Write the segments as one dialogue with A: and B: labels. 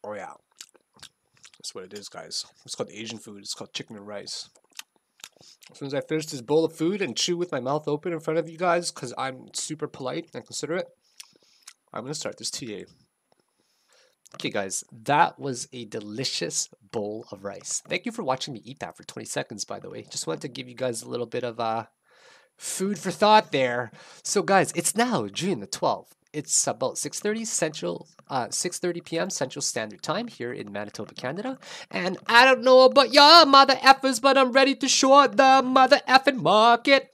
A: Oh yeah, that's what it is, guys. It's called Asian food. It's called chicken and rice. As soon as I finish this bowl of food and chew with my mouth open in front of you guys, because I'm super polite and considerate, I'm gonna start this TA. Okay, guys, that was a delicious bowl of rice. Thank you for watching me eat that for 20 seconds, by the way. Just wanted to give you guys a little bit of food for thought there. So, guys, it's now June the 12th. It's about 6:30 Central, 6:30 p.m. Central Standard Time here in Manitoba, Canada. And I don't know about y'all mother effers, but I'm ready to short the mother effing market.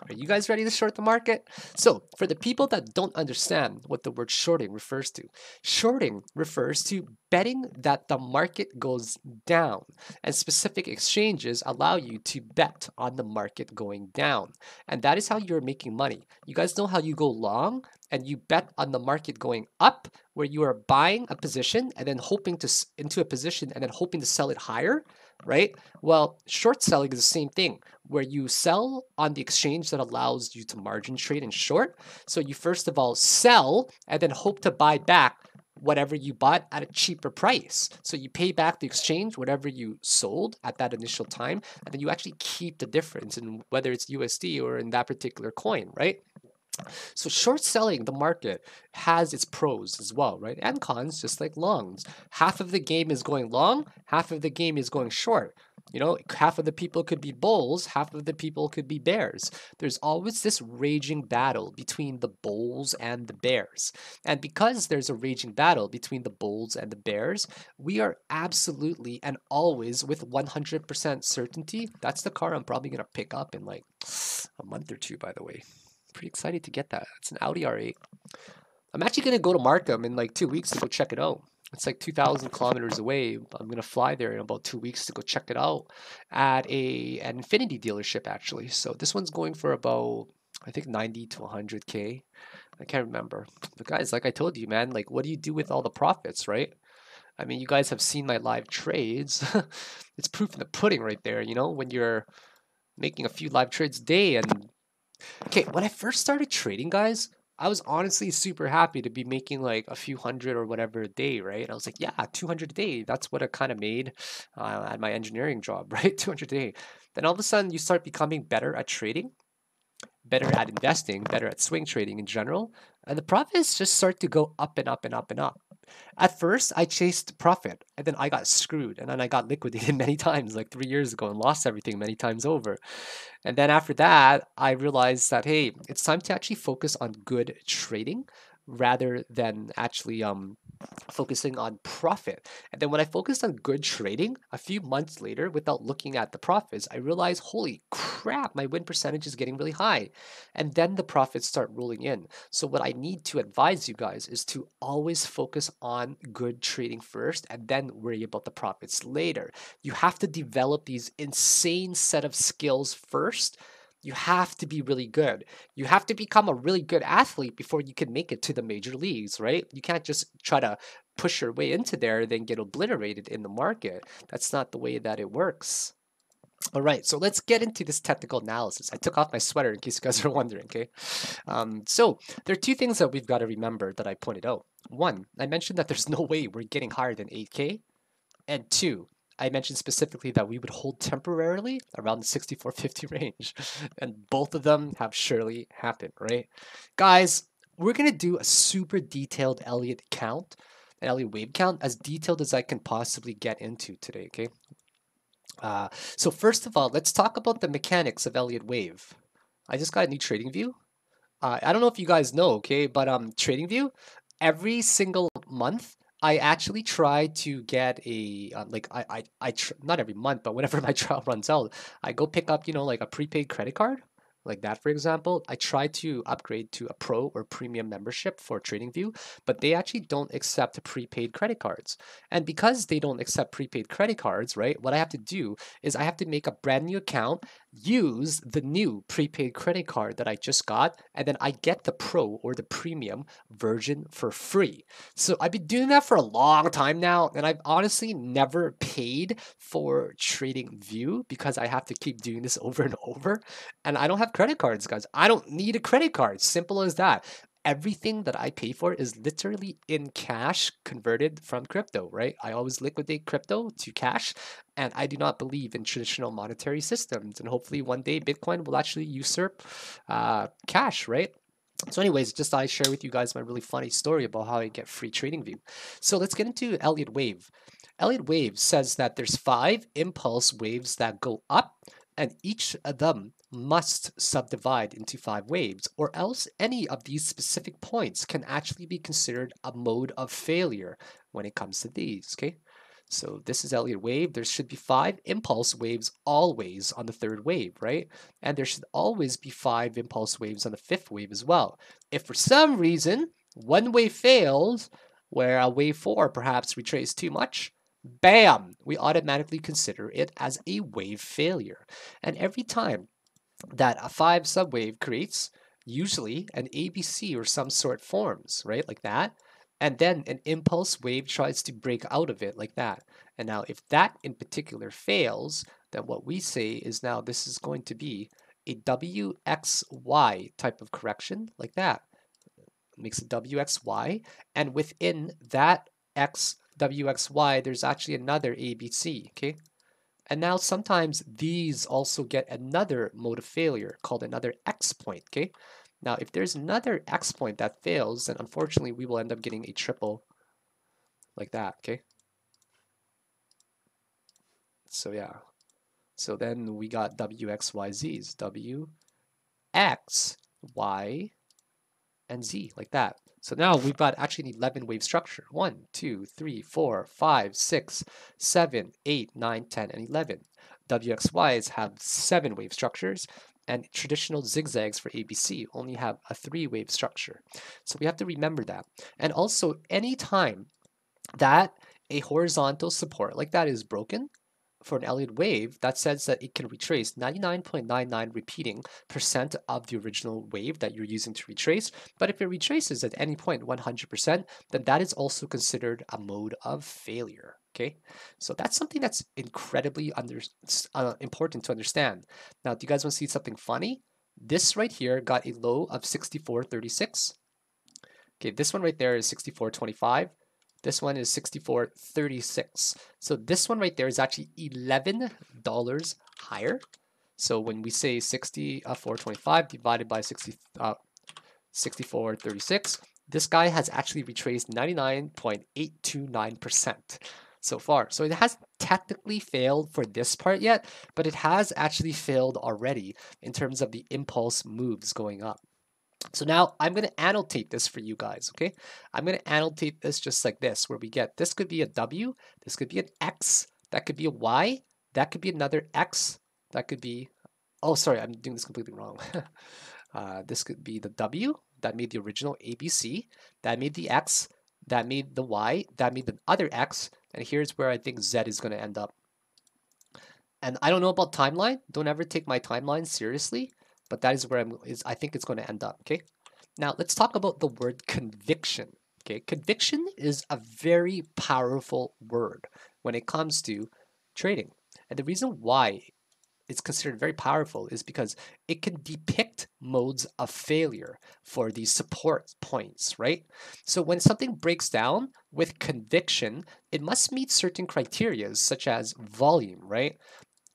A: Are you guys ready to short the market? So, for the people that don't understand what the word shorting refers to, shorting refers to betting that the market goes down, and specific exchanges allow you to bet on the market going down. And that is how you're making money. You guys know how you go long and you bet on the market going up, where you are buying a position and then hoping to into a position and then hoping to sell it higher, right? Well, short selling is the same thing, where you sell on the exchange that allows you to margin trade in short. So you first of all sell and then hope to buy back whatever you bought at a cheaper price. So you pay back the exchange, whatever you sold at that initial time, and then you actually keep the difference in whether it's USD or in that particular coin, right? So short selling the market has its pros as well, right? And cons, just like longs. Half of the game is going long, half of the game is going short. You know, half of the people could be bulls, half of the people could be bears. There's always this raging battle between the bulls and the bears. And because there's a raging battle between the bulls and the bears, we are absolutely and always with 100% certainty. That's the car I'm probably going to pick up in like a month or two, by the way. Pretty excited to get that. It's an Audi R8. I'm actually going to go to Markham in like 2 weeks to go check it out. It's like 2,000 kilometers away. I'm going to fly there in about 2 weeks to go check it out at an Infinity dealership, actually. So this one's going for about, I think, 90 to 100K. I can't remember. But guys, like I told you, man, like, what do you do with all the profits, right? I mean, you guys have seen my live trades. It's proof in the pudding right there, you know, when you're making a few live trades a day. And okay, when I first started trading, guys, I was honestly super happy to be making like a few hundred or whatever a day, right? I was like, yeah, 200 a day. That's what I kind of made at my engineering job, right? 200 a day. Then all of a sudden, you start becoming better at trading, better at investing, better at swing trading in general, and the profits just start to go up and up and up and up. At first, I chased profit, and then I got screwed, and then I got liquidated many times, like 3 years ago, and lost everything many times over. And then after that, I realized that, hey, it's time to actually focus on good trading rather than actually focusing on profit. And then when I focused on good trading, a few months later, without looking at the profits, I realized, holy crap, my win percentage is getting really high. And then the profits start rolling in. So what I need to advise you guys is to always focus on good trading first and then worry about the profits later. You have to develop these insane set of skills first. You have to be really good. You have to become a really good athlete before you can make it to the major leagues, right? You can't just try to push your way into there, then get obliterated in the market. That's not the way that it works. All right, so let's get into this technical analysis. I took off my sweater in case you guys are wondering, okay? So there are two things that we've got to remember that I pointed out. One, I mentioned that there's no way we're getting higher than 8K. And two, I mentioned specifically that we would hold temporarily around the 6450 range. And both of them have surely happened, right? Guys, we're going to do a super detailed Elliot count, an Elliot wave count, as detailed as I can possibly get into today, okay? So first of all, let's talk about the mechanics of Elliott Wave. I just got a new trading view. I don't know if you guys know, okay, but trading view, every single month, I actually try to get a like not every month, but whenever my trial runs out, I go pick up, you know, like a prepaid credit card. Like that, for example, I try to upgrade to a pro or premium membership for TradingView, but they actually don't accept prepaid credit cards. And because they don't accept prepaid credit cards, right, what I have to do is I have to make a brand new account, use the new prepaid credit card that I just got, and then I get the pro or the premium version for free. So I've been doing that for a long time now, and I've honestly never paid for TradingView because I have to keep doing this over and over. And I don't have credit cards, guys. I don't need a credit card. Simple as that. everything that I pay for is literally in cash converted from crypto, right? I always liquidate crypto to cash, and I do not believe in traditional monetary systems. And hopefully one day Bitcoin will actually usurp cash, right? So anyways, just I share with you guys my really funny story about how I get free trading view. So let's get into Elliot wave. Elliot wave says that there's 5 impulse waves that go up, and each of them must subdivide into 5 waves, or else any of these specific points can actually be considered a mode of failure when it comes to these, okay? So this is Elliott wave. There should be 5 impulse waves always on the 3rd wave, right? And there should always be 5 impulse waves on the 5th wave as well. If for some reason one wave fails, where a wave 4 perhaps retraced too much, bam, we automatically consider it as a wave failure. And every time that a 5 subwave creates, usually an ABC or some sort forms, right? Like that. And then an impulse wave tries to break out of it like that. And now if that in particular fails, then what we say is now this is going to be a WXY type of correction like that. It makes a WXY. And within that WXY, there's actually another ABC, okay? And now sometimes these also get another mode of failure called another X point, okay? Now, if there's another X point that fails, then unfortunately we will end up getting a triple like that, okay? So yeah. So then we got WXYZs, W, X, Y, and Z like that. So now we've got actually an 11 wave structure. 1, 2, 3, 4, 5, 6, 7, 8, 9, 10, and 11. WXYs have 7 wave structures, and traditional zigzags for ABC only have a 3 wave structure. So we have to remember that. And also, anytime that a horizontal support like that is broken, for an Elliott wave, that says that it can retrace 99.99 repeating percent of the original wave that you're using to retrace. But if it retraces at any point 100%, then that is also considered a mode of failure. Okay, so that's something that's incredibly important to understand. Now, do you guys want to see something funny? This right here got a low of 64.36. Okay, this one right there is 64.25. This one is 64.36. So this one right there is actually $11 higher. So when we say 64.25 divided by 64.36, this guy has actually retraced 99.829% so far. So it hasn't technically failed for this part yet, but it has actually failed already in terms of the impulse moves going up. So now I'm going to annotate this for you guys, okay? I'm going to annotate this just like this, where we get, this could be a W, this could be an X, that could be a Y, that could be another X, that could be, oh, sorry, I'm doing this completely wrong. This could be the W, that made the original ABC, that made the X, that made the Y, that made the other X, and here's where I think Z is going to end up. And I don't know about timeline. Don't ever take my timeline seriously. But that is where I think it's going to end up, okay? Now, let's talk about the word conviction, okay? Conviction is a very powerful word when it comes to trading. And the reason why it's considered very powerful is because it can depict modes of failure for these support points, right? So when something breaks down with conviction, it must meet certain criteria, such as volume, right?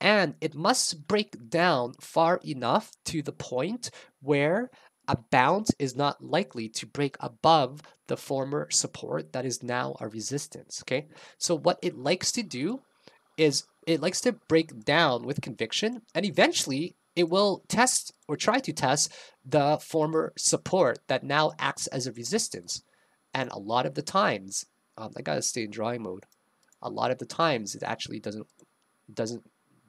A: And it must break down far enough to the point where a bounce is not likely to break above the former support that is now a resistance, okay? So what it likes to do is it likes to break down with conviction, and eventually it will test or try to test the former support that now acts as a resistance. And a lot of the times, I gotta stay in drawing mode. A lot of the times it actually doesn't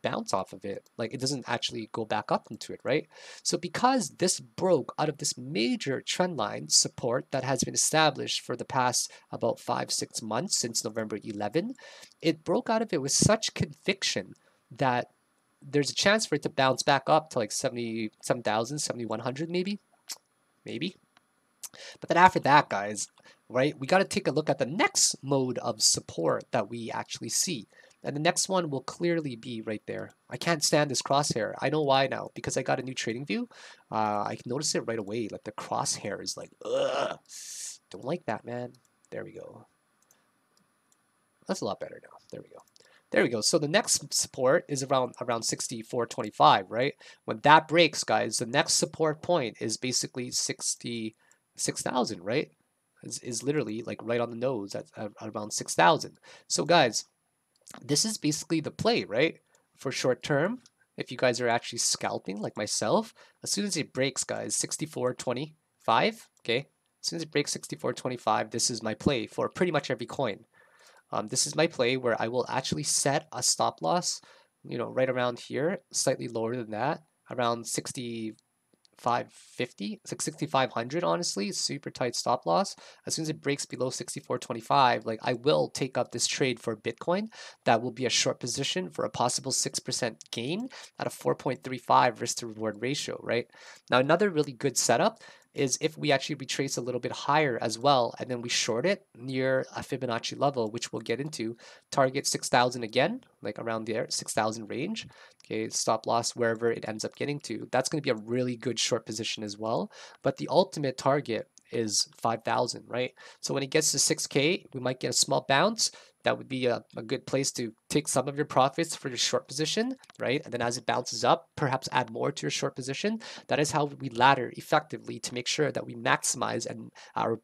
A: bounce off of it. Like, it doesn't actually go back up into it, right? So because this broke out of this major trend line support that has been established for the past about 5-6 months since November 11, it broke out of it with such conviction that there's a chance for it to bounce back up to like 77,000, 7,100 maybe. But then after that, guys, right, we got to take a look at the next mode of support that we actually see. And the next one will clearly be right there. I can't stand this crosshair. I know why now, because I got a new trading view. I can notice it right away. Like the crosshair is like, ugh. Don't like that, man. There we go. That's a lot better now. There we go. There we go. So the next support is around 64.25, right? When that breaks, guys, the next support point is basically 66,000, right? Is literally like right on the nose at around 6,000. So guys, this is basically the play, right? For short term, if you guys are actually scalping like myself, as soon as it breaks, guys, 64.25, okay? As soon as it breaks 64.25, this is my play for pretty much every coin. This is my play where I will actually set a stop loss, you know, right around here, slightly lower than that, around 6550. It's like 6500, honestly. Super tight stop loss. As soon as it breaks below 64.25, like I will take up this trade for Bitcoin. That will be a short position for a possible 6% gain at a 4.35 risk to reward ratio, right? Now, another really good setup is if we actually retrace a little bit higher as well, and then we short it near a Fibonacci level, which we'll get into, target 6,000 again, like around there, 6,000 range. Okay, stop loss wherever it ends up getting to. That's going to be a really good short position as well. But the ultimate target is 5,000, right? So when it gets to 6K, we might get a small bounce. That would be a good place to take some of your profits for your short position, right? And then as it bounces up, perhaps add more to your short position. That is how we ladder effectively to make sure that we maximize and our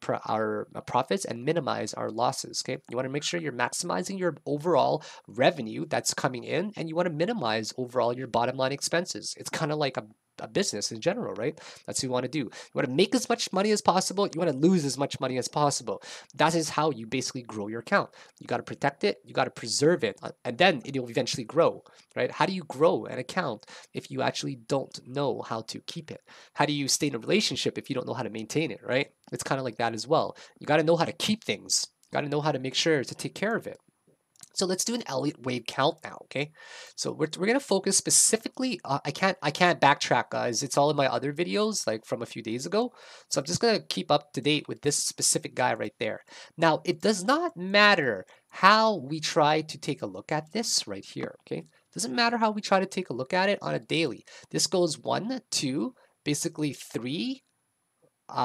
A: profits and minimize our losses. Okay, you want to make sure you're maximizing your overall revenue that's coming in, and you want to minimize overall your bottom line expenses. It's kind of like a business in general, right? That's what you want to do. You want to make as much money as possible. You want to lose as much money as possible. That is how you basically grow your account. You got to protect it. You got to preserve it, and then it'll eventually grow, right? How do you grow an account if you actually don't know how to keep it? How do you stay in a relationship if you don't know how to maintain it, right? It's kind of like that as well. You got to know how to keep things. You got to know how to make sure to take care of it. So let's do an Elliott wave count now, okay? So we're gonna focus specifically. I can't backtrack, guys. It's all in my other videos, like from a few days ago. So I'm just gonna keep up to date with this specific guy right there. Now it does not matter how we try to take a look at this right here, okay? Doesn't matter how we try to take a look at it on a daily. This goes 1, 2, basically 3,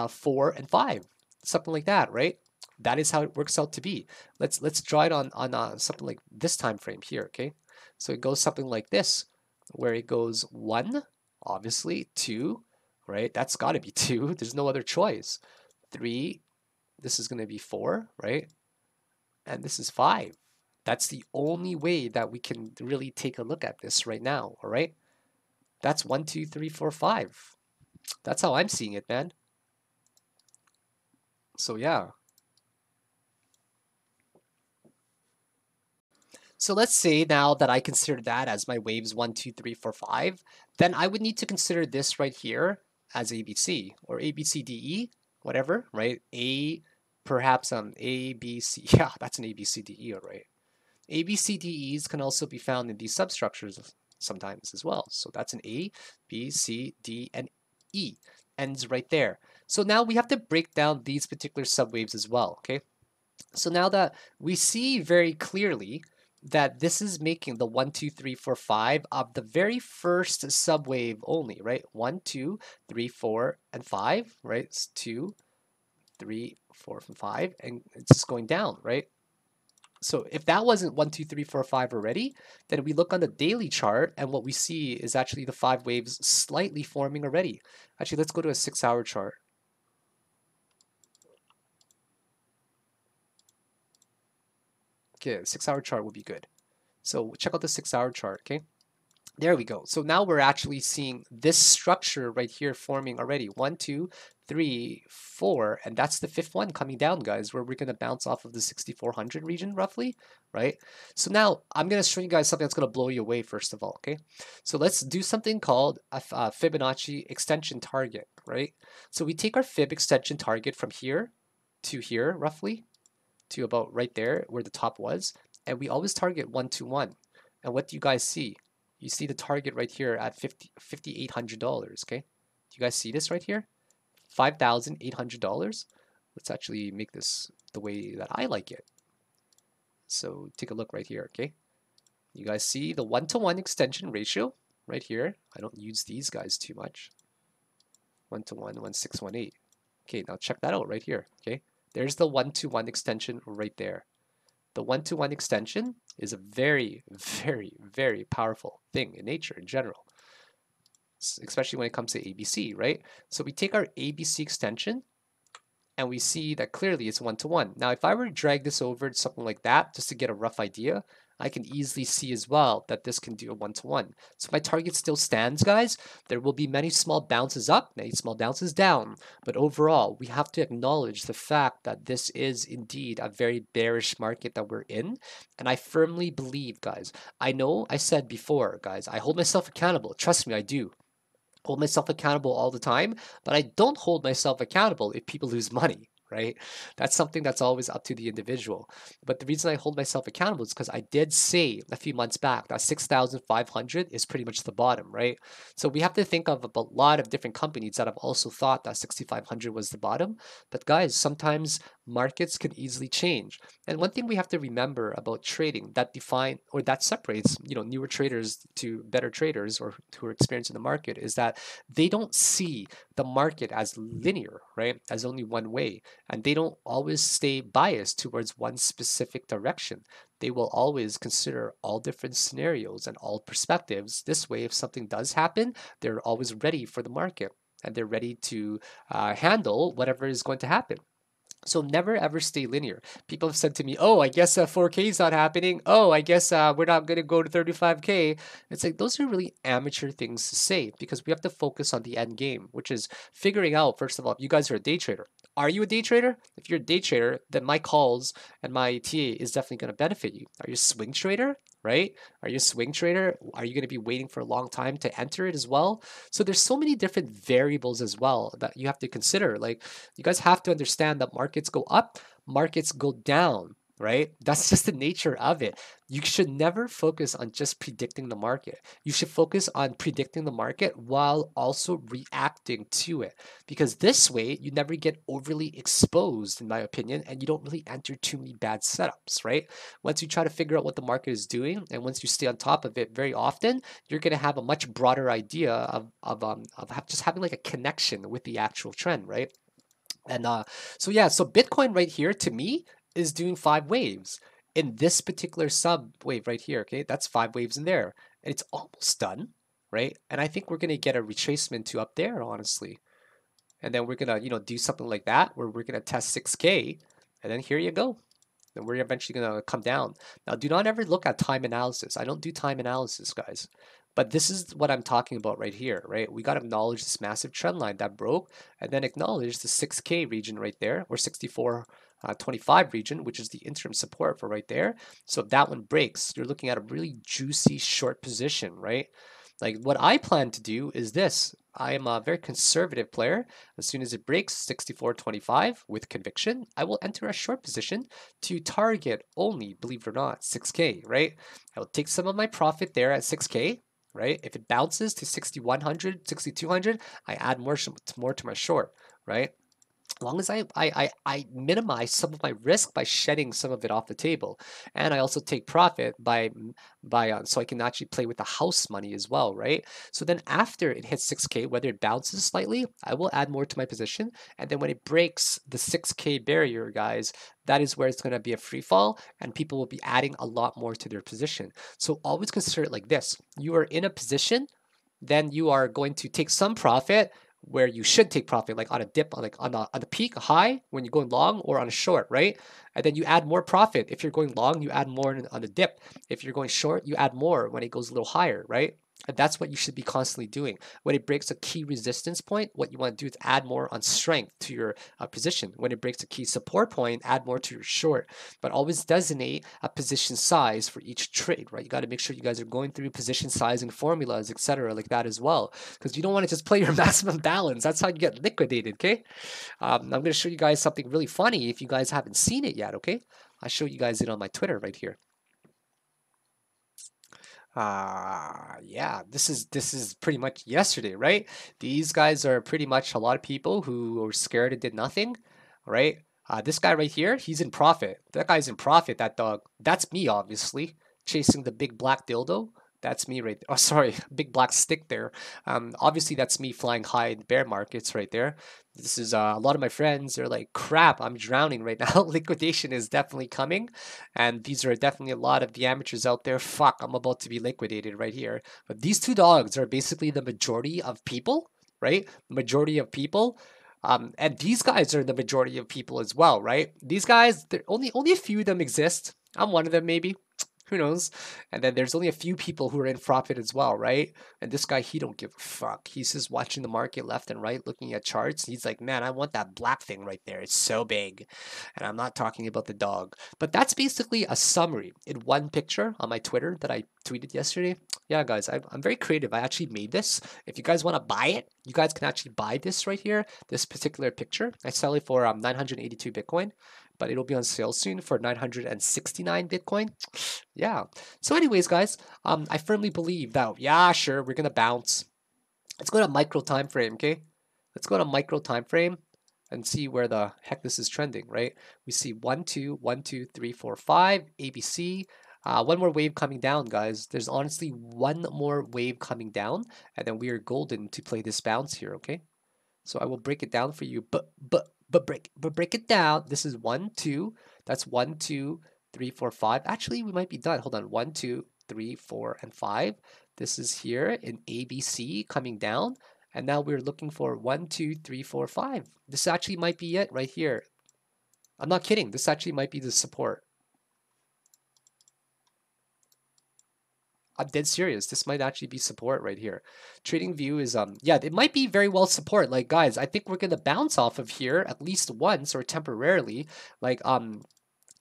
A: 4, and 5, something like that, right? That is how it works out to be. Let's draw it on something like this time frame here, okay? So it goes something like this, where it goes 1, obviously, 2, right? That's got to be 2. There's no other choice. 3, this is going to be 4, right? And this is 5. That's the only way that we can really take a look at this right now, all right? That's 1, 2, 3, 4, 5. That's how I'm seeing it, man. So yeah. So let's say now that I consider that as my waves 1, 2, 3, 4, 5, then I would need to consider this right here as ABC or ABCDE, whatever, right? Perhaps A, B, C. Yeah, that's an ABCDE, all right. ABCDEs can also be found in these substructures sometimes as well. So that's an A, B, C, D, and E. Ends right there. So now we have to break down these particular subwaves as well, okay? So now that we see very clearly that this is making the 1, 2, 3, 4, 5 of the very first subwave only, right? 1, 2, 3, 4, and 5, right? It's 2, 3, 4, and 5, and it's just going down, right? So if that wasn't 1, 2, 3, 4, 5 already, then we look on the daily chart, and what we see is actually the 5 waves slightly forming already. Actually, let's go to a 6-hour chart. Okay, 6-hour chart would be good. So check out the 6-hour chart, okay? There we go. So now we're actually seeing this structure right here forming already. 1, 2, 3, 4, and that's the 5th one coming down, guys, where we're going to bounce off of the 6,400 region roughly, right? So now I'm going to show you guys something that's going to blow you away, first of all, okay? So let's do something called a Fibonacci extension target, right? So we take our Fib extension target from here to here, roughly, to about right there where the top was, and we always target 1 to 1. And what do you guys see? You see the target right here at $5,800, okay? Do you guys see this right here? $5,800. Let's actually make this the way that I like it. So take a look right here, okay? You guys see the 1-to-1 extension ratio right here. I don't use these guys too much. 1-to-1, 1.618. Okay, now check that out right here. Okay, there's the 1-to-1 extension right there. The 1-to-1 extension is a very, very, very powerful thing in nature in general, especially when it comes to ABC, right? So we take our ABC extension and we see that clearly it's 1-to-1. Now, if I were to drag this over to something like that, just to get a rough idea, I can easily see as well that this can do a 1-to-1. So my target still stands, guys. There will be many small bounces up, many small bounces down. But overall, we have to acknowledge the fact that this is indeed a very bearish market that we're in. And I firmly believe, guys, I know I said before, guys, I hold myself accountable. Trust me, I do hold myself accountable all the time, but I don't hold myself accountable if people lose money, right? That's something that's always up to the individual. But the reason I hold myself accountable is because I did say a few months back that 6,500 is pretty much the bottom, right? So we have to think of a lot of different companies that have also thought that 6,500 was the bottom. But guys, sometimes markets can easily change. And one thing we have to remember about trading that define or that separates, newer traders to better traders or who are experienced in the market is that they don't see the market as linear, right? As only one way. And they don't always stay biased towards one specific direction. They will always consider all different scenarios and all perspectives. This way, if something does happen, they're always ready for the market and they're ready to handle whatever is going to happen. So never ever stay linear. People have said to me, "Oh, I guess 4K is not happening. Oh, I guess we're not going to go to 35K." It's like those are really amateur things to say because we have to focus on the end game, which is figuring out, first of all, if you guys are a day trader. Are you a day trader? If you're a day trader, then my calls and my TA is definitely going to benefit you. Are you a swing trader? Right? Are you a swing trader? Are you going to be waiting for a long time to enter it as well? So there's so many different variables as well that you have to consider. Like you guys have to understand that markets go up, markets go down, right? That's just the nature of it. You should never focus on just predicting the market. You should focus on predicting the market while also reacting to it. Because this way, you never get overly exposed, in my opinion, and you don't really enter too many bad setups, right? Once you try to figure out what the market is doing, and once you stay on top of it very often, you're going to have a much broader idea of just having like a connection with the actual trend, right? And so Bitcoin right here to me is doing 5 waves in this particular sub wave right here. Okay, that's 5 waves in there, and it's almost done, right? And I think we're gonna get a retracement to up there, honestly. And then we're gonna, do something like that where we're gonna test 6K, and then here you go. Then we're eventually gonna come down. Now, do not ever look at time analysis. I don't do time analysis, guys. But this is what I'm talking about right here, right? We got to acknowledge this massive trend line that broke and then acknowledge the 6K region right there or 64.25 region, which is the interim support for right there. So if that one breaks, you're looking at a really juicy short position, right? Like what I plan to do is this. I am a very conservative player. As soon as it breaks 64.25 with conviction, I will enter a short position to target only, believe it or not, 6K, right? I will take some of my profit there at 6K, right? If it bounces to 6,100, 6,200, I add more to my short, right? As long as I minimize some of my risk by shedding some of it off the table, and I also take profit by so I can actually play with the house money as well, right? So then after it hits 6K, whether it bounces slightly, I will add more to my position, and then when it breaks the 6K barrier, guys, that is where it's going to be a free fall, and people will be adding a lot more to their position. So always consider it like this: you are in a position, then you are going to take some profit where you should take profit, like on a dip, like on the peak, a high when you're going long, or on a short, right? And then you add more profit. If you're going long, you add more on the dip. If you're going short, you add more when it goes a little higher, right? And that's what you should be constantly doing. When it breaks a key resistance point, what you want to do is add more on strength to your position. When it breaks a key support point, add more to your short. But always designate a position size for each trade, right? You got to make sure you guys are going through position sizing formulas, etc., like that as well, because you don't want to just play your maximum balance. That's how you get liquidated, okay? I'm going to show you guys something really funny if you guys haven't seen it yet, okay? I'll show you guys it on my Twitter right here. Yeah, this is pretty much yesterday, right? These guys are pretty much a lot of people who were scared and did nothing, right? This guy right here, he's in profit. That guy's in profit, that dog. That's me, obviously. chasing the big black dildo. That's me right there. Oh, sorry, big black stick there. Obviously, that's me flying high in bear markets right there. This is a lot of my friends. They're like, crap, I'm drowning right now. Liquidation is definitely coming. And these are definitely a lot of the amateurs out there. Fuck, I'm about to be liquidated right here. But these two dogs are basically the majority of people, right? The majority of people. And these guys are the majority of people as well, right? These guys, only a few of them exist. I'm one of them, maybe. Who knows? And then there's only a few people who are in profit as well, right? And this guy, he don't give a fuck. He's just watching the market left and right, looking at charts. He's like, man, I want that black thing right there. It's so big. And I'm not talking about the dog. But that's basically a summary in one picture on my Twitter that I tweeted yesterday. Yeah, guys, I'm very creative. I actually made this. If you guys want to buy it, you guys can actually buy this right here, this particular picture. I sell it for 982 Bitcoin, but it'll be on sale soon for 969 Bitcoin. Yeah. So anyways, guys, I firmly believe that, yeah, sure, we're going to bounce. Let's go to micro time frame, okay? Let's go to micro time frame and see where the heck this is trending, right? We see 1, 2, 1, 2, 3, 4, 5, ABC. One more wave coming down, guys. There's honestly one more wave coming down, and then we are golden to play this bounce here, okay? So I will break it down for you, but break it down. This is 1, 2. That's 1, 2, 3, 4, 5. Actually, we might be done. Hold on. 1, 2, 3, 4, and 5. This is here in ABC coming down. And now we're looking for 1, 2, 3, 4, 5. This actually might be it right here. I'm not kidding. This actually might be the support. I'm dead serious. This might actually be support right here. Trading view is yeah, it might be very well support. Like guys, I think we're gonna bounce off of here at least once or temporarily. Like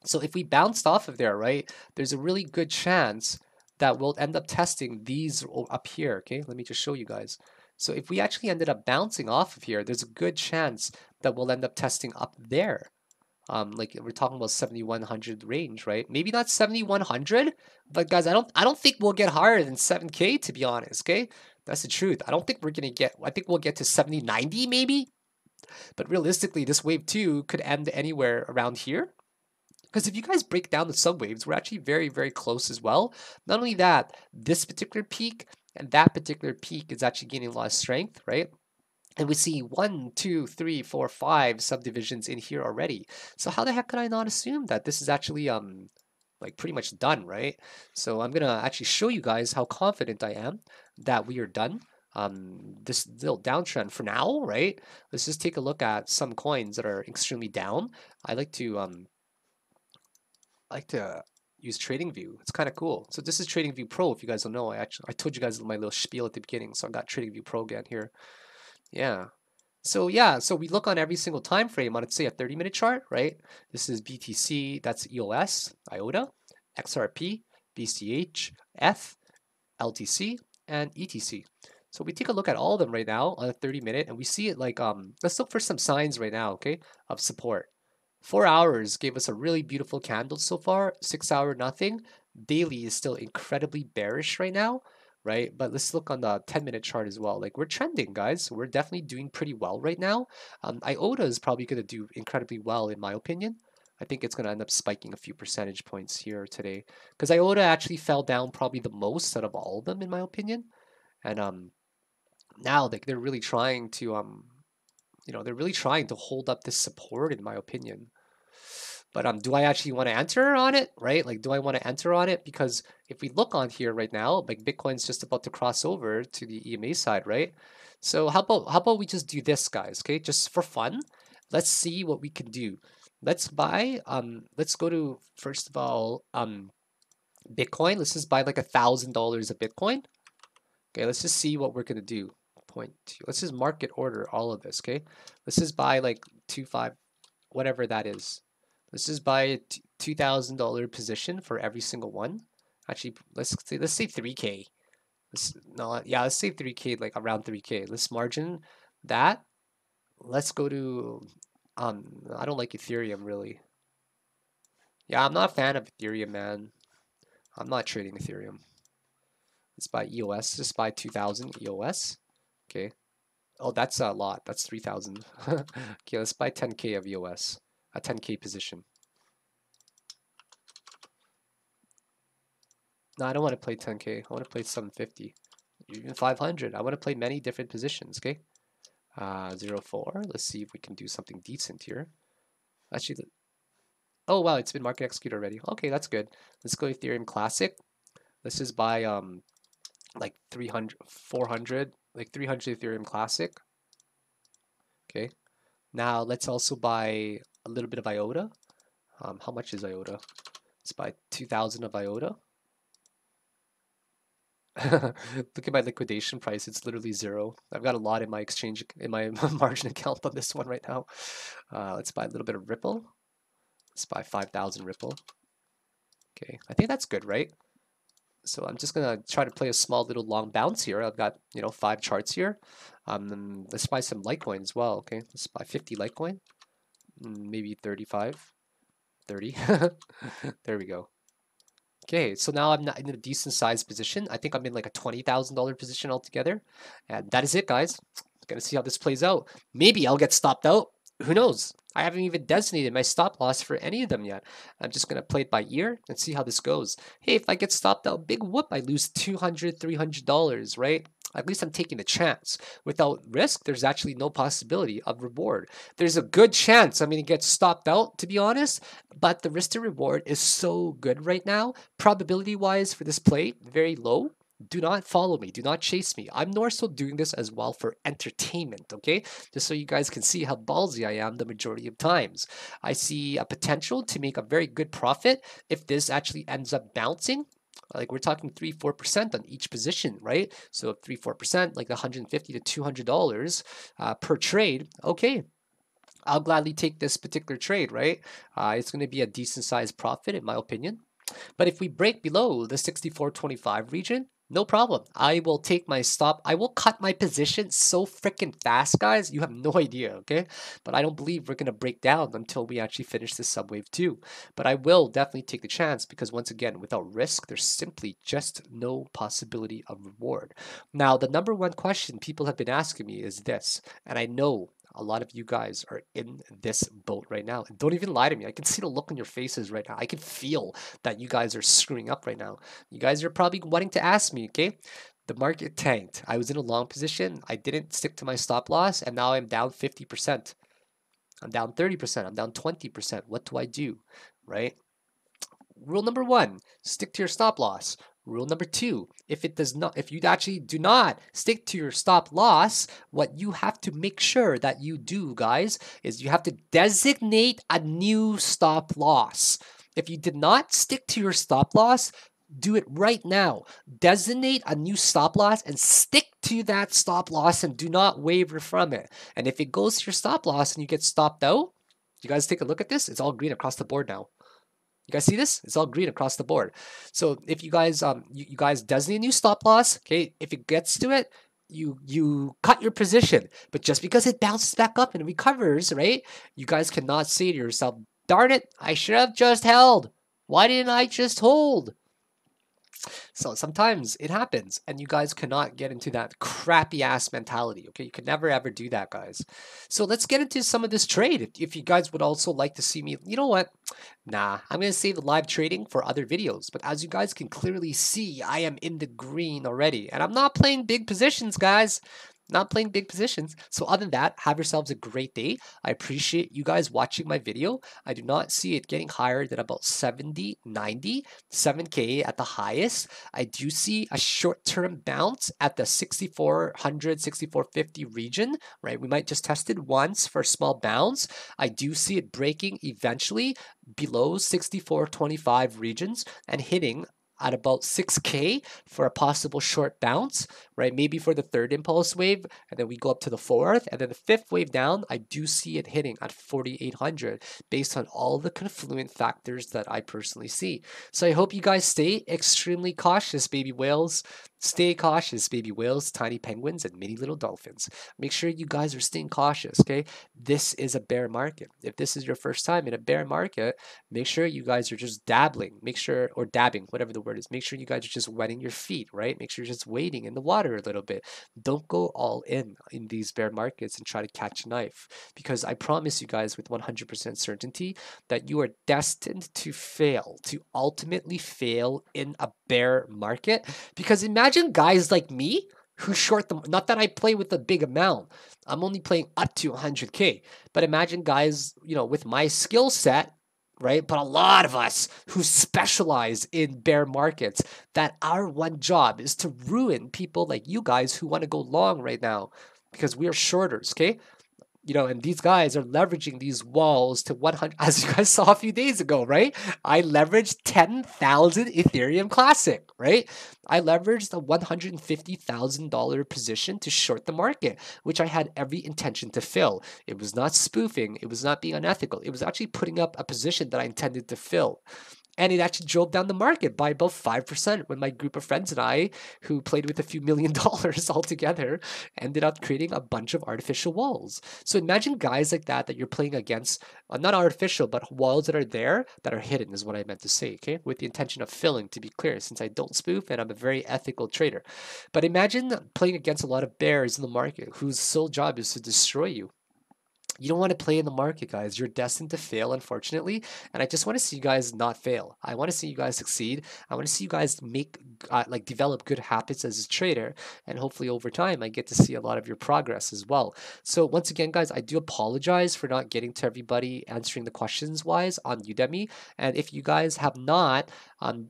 A: so if we bounced off of there, right, there's a really good chance that we'll end up testing these up here. Okay, let me just show you guys. So if we actually ended up bouncing off of here, there's a good chance that we'll end up testing up there. Like we're talking about 7100 range, right? Maybe not 7100, but guys, I don't think we'll get higher than 7K, to be honest. Okay, that's the truth. I don't think we're gonna get. I think we'll get to 7090 maybe, but realistically, this wave two could end anywhere around here. Because if you guys break down the subwaves, we're actually very, very close as well. Not only that, this particular peak and that particular peak is actually gaining a lot of strength, right? And we see 1, 2, 3, 4, 5 subdivisions in here already. So how the heck could I not assume that this is actually like pretty much done, right? So I'm gonna actually show you guys how confident I am that we are done. This little downtrend for now, right? Let's just take a look at some coins that are extremely down. I like to use TradingView. It's kind of cool. So this is TradingView Pro. If you guys don't know, I told you guys my little spiel at the beginning. So I got TradingView Pro again here. Yeah. So yeah, so we look on every single time frame on, let's say, a 30-minute chart, right? This is BTC, that's EOS, IOTA, XRP, BCH, F, LTC, and ETC. So we take a look at all of them right now on a 30-minute, and we see it like, let's look for some signs right now, okay, of support. 4 hours gave us a really beautiful candle so far. 6 hour, nothing. Daily is still incredibly bearish right now, right? But let's look on the 10-minute chart as well. Like we're trending, guys. We're definitely doing pretty well right now. IOTA is probably going to do incredibly well, in my opinion. I think it's going to end up spiking a few percentage points here today because IOTA actually fell down probably the most out of all of them, in my opinion. And now they're really trying to they're really trying to hold up this support, in my opinion. But do I actually want to enter on it, right? Like, do I want to enter on it? Because if we look on here right now, like Bitcoin's just about to cross over to the EMA side, right? So how about we just do this, guys? Okay, just for fun, let's see what we can do. Let's buy. Let's go to first of all Bitcoin. Let's just buy like $1,000 of Bitcoin. Okay, let's just see what we're gonna do. 0.2. Let's just market order all of this. Okay, let's just buy like 2.5, whatever that is. Let's just buy a $2,000 position for every single one. Actually, let's say 3K. Let's say 3K, like around 3K. Let's margin that. Let's go to I don't like Ethereum really. Yeah, I'm not a fan of Ethereum, man. I'm not trading Ethereum. Let's buy EOS. Just buy 2,000 EOS. Okay. Oh, that's a lot. That's 3,000. Okay, let's buy 10K of EOS. A 10K position. No, I don't want to play 10K. I want to play 750, even 500. I want to play many different positions, okay? 0.4. Let's see if we can do something decent here. Actually, oh wow, it's been market executed already. Okay, that's good. Let's go Ethereum Classic. Let's just buy like 300, 400, like 300 Ethereum Classic. Okay. Now let's also buy a little bit of IOTA. How much is IOTA? Let's buy 2,000 of IOTA. Look at my liquidation price. It's literally 0. I've got a lot in my exchange, in my margin account on this one right now. Let's buy a little bit of Ripple. Let's buy 5,000 Ripple. Okay, I think that's good, right? So I'm just gonna try to play a small little long bounce here. I've got 5 charts here. Let's buy some Litecoin as well. Okay, let's buy 50 Litecoin, maybe 35, 30. There we go. Okay, so now I'm not in a decent sized position. I think I'm in like a $20,000 position altogether, and that is it, guys. Gonna see how this plays out. Maybe I'll get stopped out. Who knows? I haven't even designated my stop loss for any of them yet. I'm just going to play it by ear and see how this goes. Hey, if I get stopped out, big whoop, I lose $200, $300, right? At least I'm taking a chance. Without risk, there's actually no possibility of reward. There's a good chance I'm going to get stopped out, to be honest, but the risk to reward is so good right now. Probability-wise for this play, very low. Do not follow me. Do not chase me. I'm more so doing this as well for entertainment, okay? Just so you guys can see how ballsy I am the majority of times. I see a potential to make a very good profit if this actually ends up bouncing. Like we're talking 3-4% on each position, right? So 3-4%, like $150 to $200 per trade. Okay, I'll gladly take this particular trade, right? It's going to be a decent sized profit in my opinion. But if we break below the 64.25 region, no problem. I will take my stop. I will cut my position so freaking fast, guys. You have no idea, okay? But I don't believe we're going to break down until we actually finish this subwave 2. But I will definitely take the chance because, once again, without risk, there's simply just no possibility of reward. Now, the number one question people have been asking me is this, and I know a lot of you guys are in this boat right now. And don't even lie to me. I can see the look on your faces right now. I can feel that you guys are screwing up right now. You guys are probably wanting to ask me, okay? The market tanked. I was in a long position. I didn't stick to my stop loss, and now I'm down 50%. I'm down 30%. I'm down 20%. What do I do, right? Rule number 1, stick to your stop loss. Rule number 2, if you actually do not stick to your stop loss, what you have to make sure that you do, guys, is you have to designate a new stop loss. If you did not stick to your stop loss, do it right now. Designate a new stop loss and stick to that stop loss and do not waver from it. And if it goes to your stop loss and you get stopped out, you guys take a look at this. It's all green across the board now. You guys see this? It's all green across the board. So if you guys you guys designate a new stop loss, okay, if it gets to it, you cut your position. But just because it bounces back up and recovers, right? You guys cannot say to yourself, darn it, I should have just held. Why didn't I just hold? So sometimes it happens, and you guys cannot get into that crappy ass mentality, okay? You can never ever do that, guys. So let's get into some of this trade. If you guys would also like to see me, you know what? Nah, I'm going to save the live trading for other videos. But as you guys can clearly see, I am in the green already. And I'm not playing big positions, guys. Not playing big positions. So other than that, have yourselves a great day. I appreciate you guys watching my video. I do not see it getting higher than about 70, 90, 7K at the highest. I do see a short-term bounce at the 6,400, 6,450 region, right? We might just test it once for a small bounce. I do see it breaking eventually below 6,425 regions and hitting at about 6K for a possible short bounce, right? Maybe for the third impulse wave, and then we go up to the fourth, and then the fifth wave down, I do see it hitting at 4,800 based on all the confluent factors that I personally see. So I hope you guys stay extremely cautious, baby whales. Stay cautious, baby whales, tiny penguins, and mini little dolphins. Make sure you guys are staying cautious, okay? This is a bear market. If this is your first time in a bear market, make sure you guys are just dabbling. Make sure, or dabbing, whatever the word is. Make sure you guys are just wetting your feet, right? Make sure you're just wading in the water a little bit. Don't go all in these bear markets and try to catch a knife, because I promise you guys with 100% certainty that you are destined to fail, to ultimately fail in a bear market. Because imagine guys like me who short them. Not that I play with a big amount. I'm only playing up to 100K. But imagine guys, with my skill set, right? But a lot of us who specialize in bear markets, that our one job is to ruin people like you guys who want to go long right now, because we are shorters, okay? And these guys are leveraging these walls to 100, as you guys saw a few days ago, right? I leveraged 10,000 Ethereum Classic, right? I leveraged a $150,000 position to short the market, which I had every intention to fill. It was not spoofing. It was not being unethical. It was actually putting up a position that I intended to fill. And it actually drove down the market by about 5% when my group of friends and I, who played with a few $1 million all together, ended up creating a bunch of artificial walls. So imagine guys like that you're playing against, not artificial, but walls that are there that are hidden, is what I meant to say, okay? With the intention of filling, to be clear, since I don't spoof and I'm a very ethical trader. But imagine playing against a lot of bears in the market whose sole job is to destroy you. You don't want to play in the market, guys. You're destined to fail, unfortunately. And I just want to see you guys not fail. I want to see you guys succeed. I want to see you guys develop good habits as a trader. And hopefully over time, I get to see a lot of your progress as well. So once again, guys, I do apologize for not getting to everybody answering the questions wise on Udemy. And if you guys have not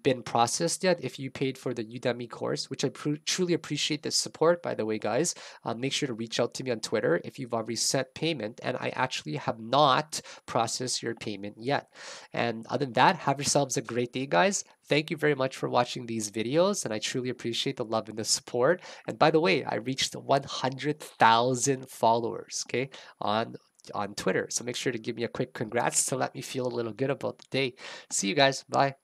A: been processed yet, if you paid for the Udemy course, which I truly appreciate the support, by the way, guys, make sure to reach out to me on Twitter if you've already sent payment. And I actually have not processed your payment yet. And other than that, have yourselves a great day, guys. Thank you very much for watching these videos, and I truly appreciate the love and the support. And by the way, I reached 100,000 followers, okay, on Twitter. So make sure to give me a quick congrats to let me feel a little good about the day. See you guys. Bye.